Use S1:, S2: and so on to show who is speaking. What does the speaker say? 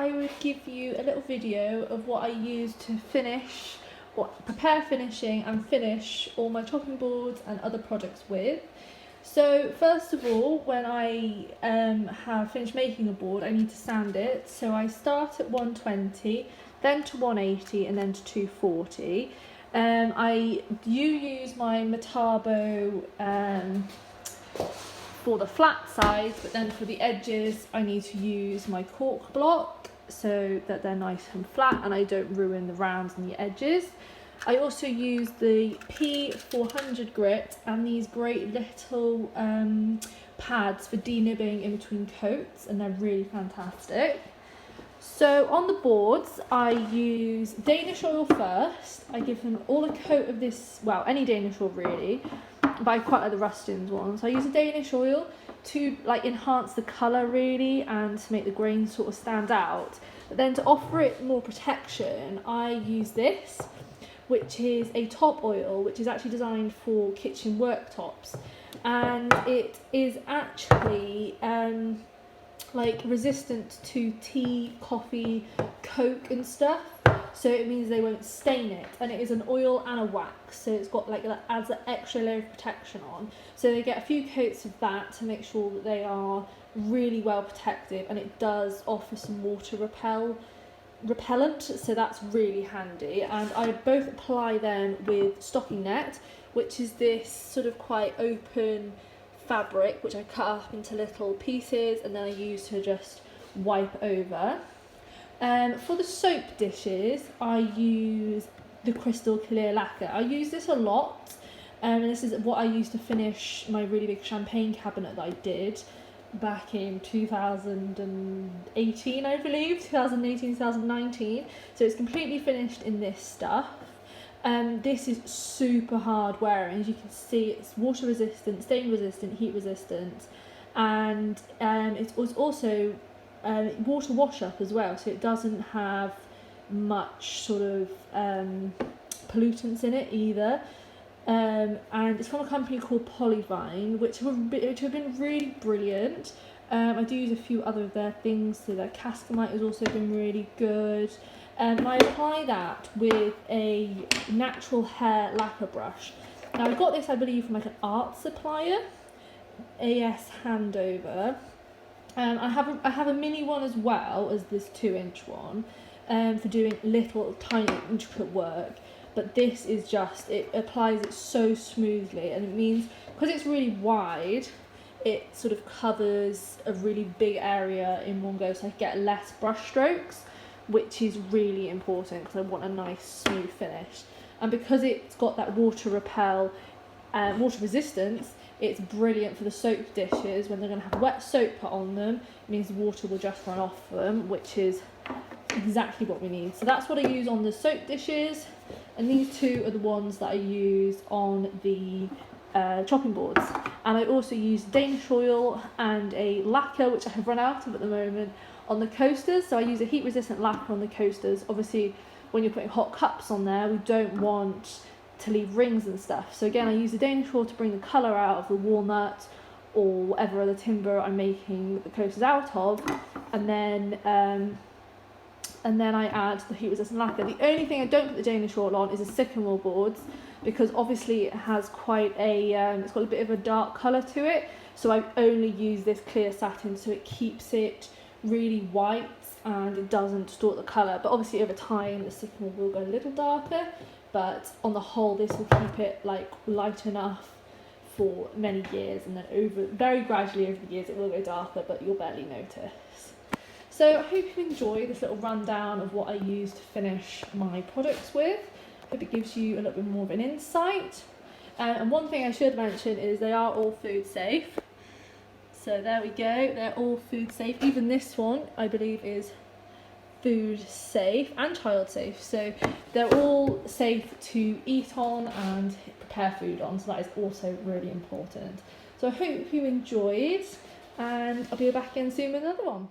S1: I would give you a little video of what I use to finish, or prepare finishing and finish all my chopping boards and other projects with. So first of all, when I have finished making a board, I need to sand it. So I start at 120, then to 180 and then to 240. I use my Metabo for the flat sides, but then for the edges I need to use my cork block so that they're nice and flat and I don't ruin the rounds and the edges. I also use the P400 grit and these great little pads for denibbing in between coats, and they're really fantastic. So on the boards I use Danish oil first. I give them all a coat of this, well, any Danish oil really, but I quite like the Rustin's one. So I use a Danish oil to like enhance the colour really and to make the grains sort of stand out. But then to offer it more protection, I use this, which is a top oil, which is actually designed for kitchen worktops, and it is actually like resistant to tea, coffee, coke and stuff, so it means they won't stain it, and it is an oil and a wax, so it's got like that adds an extra layer of protection on. So they get a few coats of that to make sure that they are really well protective, and it does offer some water repellent, so that's really handy. And I both apply them with stocking net, which is this sort of quite open fabric which I cut up into little pieces and then I use to just wipe over. For the soap dishes I use the crystal clear lacquer. I use this a lot, and this is what I used to finish my really big champagne cabinet that I did back in 2018, I believe, 2019. So it's completely finished in this stuff. This is super hard wearing. As you can see, it's water resistant, stain resistant, heat resistant, and it was also water wash up as well, so it doesn't have much sort of pollutants in it either. And it's from a company called Polyvine, which have been really brilliant. I do use a few other of their things, so their Cascamite has also been really good. And I apply that with a natural hair lacquer brush. Now I got this, I believe, from like an art supplier, AS Handover. I have a mini one as well as this 2-inch one for doing little tiny intricate work. But this is just, it applies it so smoothly, and it means, because it's really wide, it sort of covers a really big area in one go, so I get less brush strokes, which is really important because I want a nice smooth finish. And because it's got that water resistance, it's brilliant for the soap dishes when they're going to have wet soap put on them. It means the water will just run off them, which is exactly what we need. So that's what I use on the soap dishes, and these two are the ones that I use on the chopping boards. And I also use Danish oil and a lacquer, which I have run out of at the moment, on the coasters. So I use a heat resistant lacquer on the coasters. Obviously when you're putting hot cups on there, we don't want to leave rings and stuff, so again I use the Danish oil to bring the colour out of the walnut or whatever other timber I'm making the coasters out of, and then I add the heat resistant lacquer. The only thing I don't put the Danish oil on is the sycamore boards, because obviously it has quite a it's got a bit of a dark colour to it, so I only use this clear satin, so it keeps it really white and it doesn't distort the colour. But obviously over time the sycamore will go a little darker, but on the whole this will keep it like light enough for many years, and then very gradually over the years it will go darker, but you'll barely notice. So I hope you enjoy this little rundown of what I use to finish my products with. I hope it gives you a little bit more of an insight. And one thing I should mention is they are all food safe. So there we go, they're all food safe. Even this one I believe is food safe and child safe, so they're all safe to eat on and prepare food on, so that is also really important. So I hope you enjoyed, and I'll be back again soon with another one.